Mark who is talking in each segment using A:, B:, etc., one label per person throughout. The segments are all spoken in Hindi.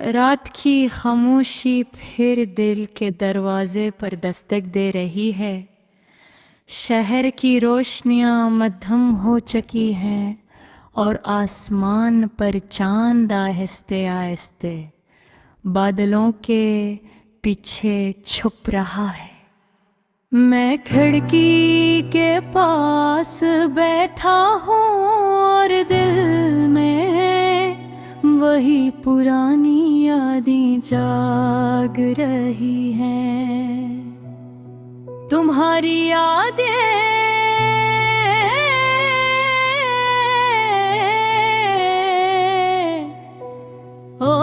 A: रात की खामोशी फिर दिल के दरवाजे पर दस्तक दे रही है। शहर की रोशनियां मद्धम हो चुकी हैं और आसमान पर चांद आहिस्ते आहिस्ते बादलों के पीछे छुप रहा है। मैं खिड़की के पास बैठा हूँ और दिल में वही पुरानी यादें जाग रही हैं। तुम्हारी यादें ओ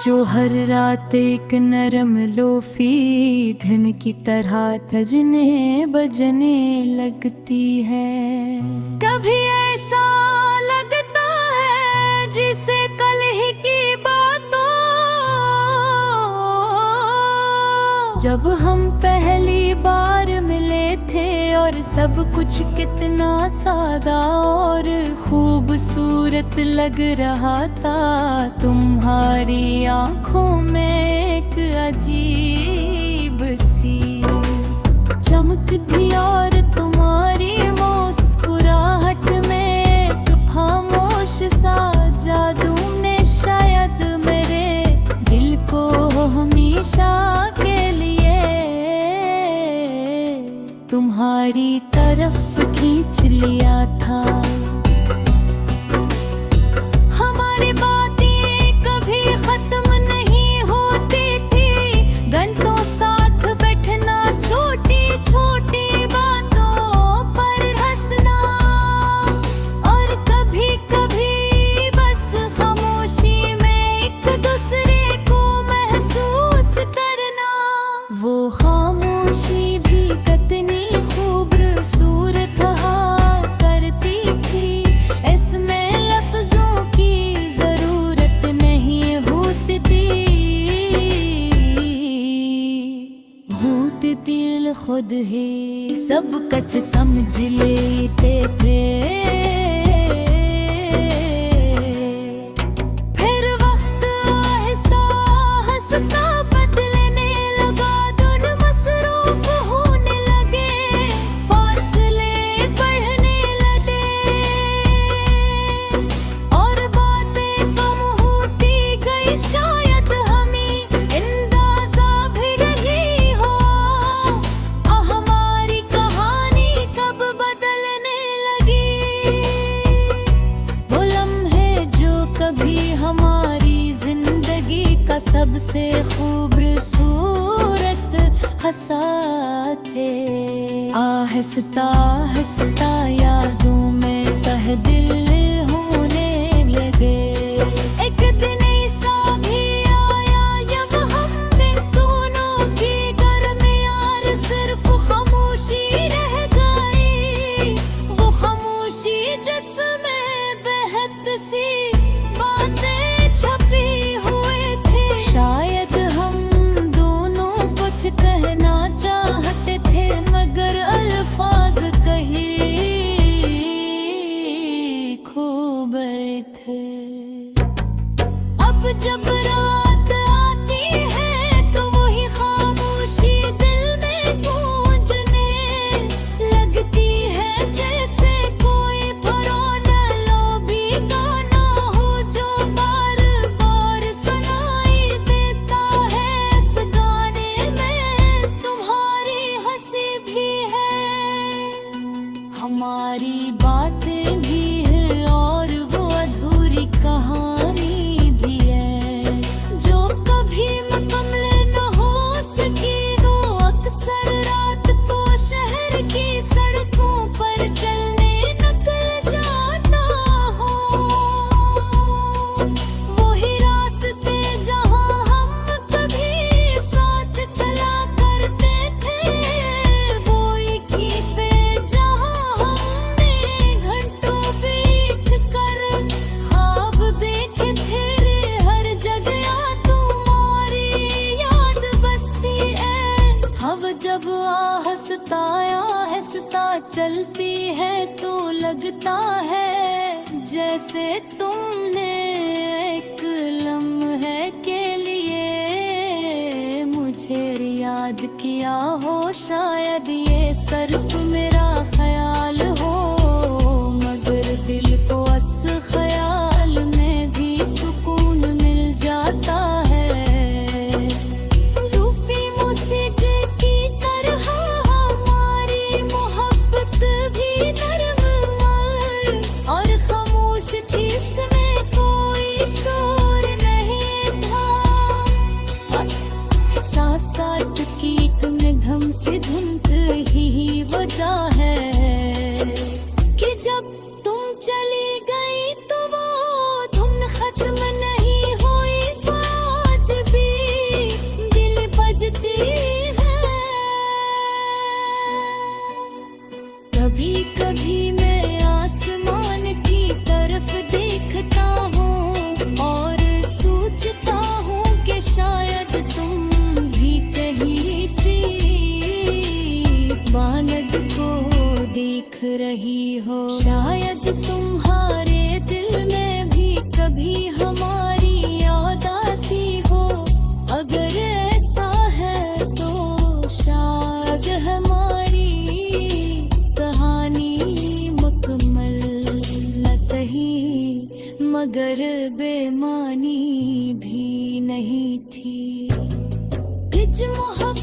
A: जो हर रात एक नरम लोफी धन की तरह थजने बजने लगती है। कभी ऐसा लगता है जिसे कल ही की बातों, जब हम पहली बार मिले थे और सब कुछ कितना सादा और खूबसूरत लग रहा था। तुम्हारी आंखों में एक अजीब सी चमक थी और तुम्हारी मुस्कुराहट में एक खामोश सा जादू ने शायद मेरे दिल को हमेशा के लिए तुम्हारी तरफ खींच लिया था। हमारी बातें कभी खत्म नहीं होती थी, घंटों साथ बैठना, छोटी छोटी बातों पर हंसना और कभी कभी बस खामोशी में एक दूसरे को महसूस करना। वो खामोशी भी कितनी खूबसूरत हुआ करती थी, इसमें लफ्जों की जरूरत नहीं होती थी। भूत दिल खुद ही सब कुछ समझ लेते थे। फिर वक्त आहिस्ता हंसता बदलने लगा, दिन मसरूफ होने लगे, फासले बढ़ने लगे और बातें कम होती गई। शायद हमें अंदाजा भी नहीं हो हमारी कहानी कब बदलने लगी। वो लम्हे जो कभी हमारी जिंदगी का सबसे खूबसूरत हंसा थे, आहिस्ता आहिस्ता यादों में तह दिल होने लगे। एक दिन ऐसा भी आया जब हम दोनों के दरमियान सिर्फ खामोशी रह गई। वो खामोशी जिसमें बेहद सी बातें छपी हुए थे। शायद हम दोनों कुछ कहना चाहते थे मगर अल्फाज कहीं खो गए थे। अब जब रात आती है तो वही खामोशी दिल में गूंजने लगती है, जैसे कोई पुराना लोभी गाना हो जो बार बार सुनाई देता है। इस गाने में तुम्हारी हंसी भी है, हमारी बातें भी है और वो अधूरी कहानी भी है जो कभी मुकम्मल न हो सकी। वो अक्सर रात को शहर की सड़कों पर चलने निकल जाता हो, वही रास्ते जहां हम कभी साथ चला करते थे, वो एक ही जहां हमने पता चलती है तो लगता है जैसे तुमने एक लम्हे के लिए मुझे याद किया हो। शायद ये सिर्फ मेरा ख्याल हो, मगर दिल को इस ख्याल में भी सुकून मिल जाता है। रूफी मोसीज की तरह हमारी मोहब्बत भी नरम मर और खामोश थी, इसमें कोई शोर नहीं था। बस एहसासात की एक निगम से धुंध ही वजह है कि जब तुम चली गई तो वो धुन खत्म नहीं हुई, आज भी दिल बजती है। कभी कभी मैं आसमान की तरफ देखता हूँ और सोचता हूँ कि शायद तुम भी कहीं सी मानद को देख रही हो। शायद तुम्हारे दिल में भी कभी हमारी याद आती हो। अगर ऐसा है तो शायद हमारी कहानी मुकम्मल न सही मगर बेमानी भी नहीं थी। कुछ मोहब्बत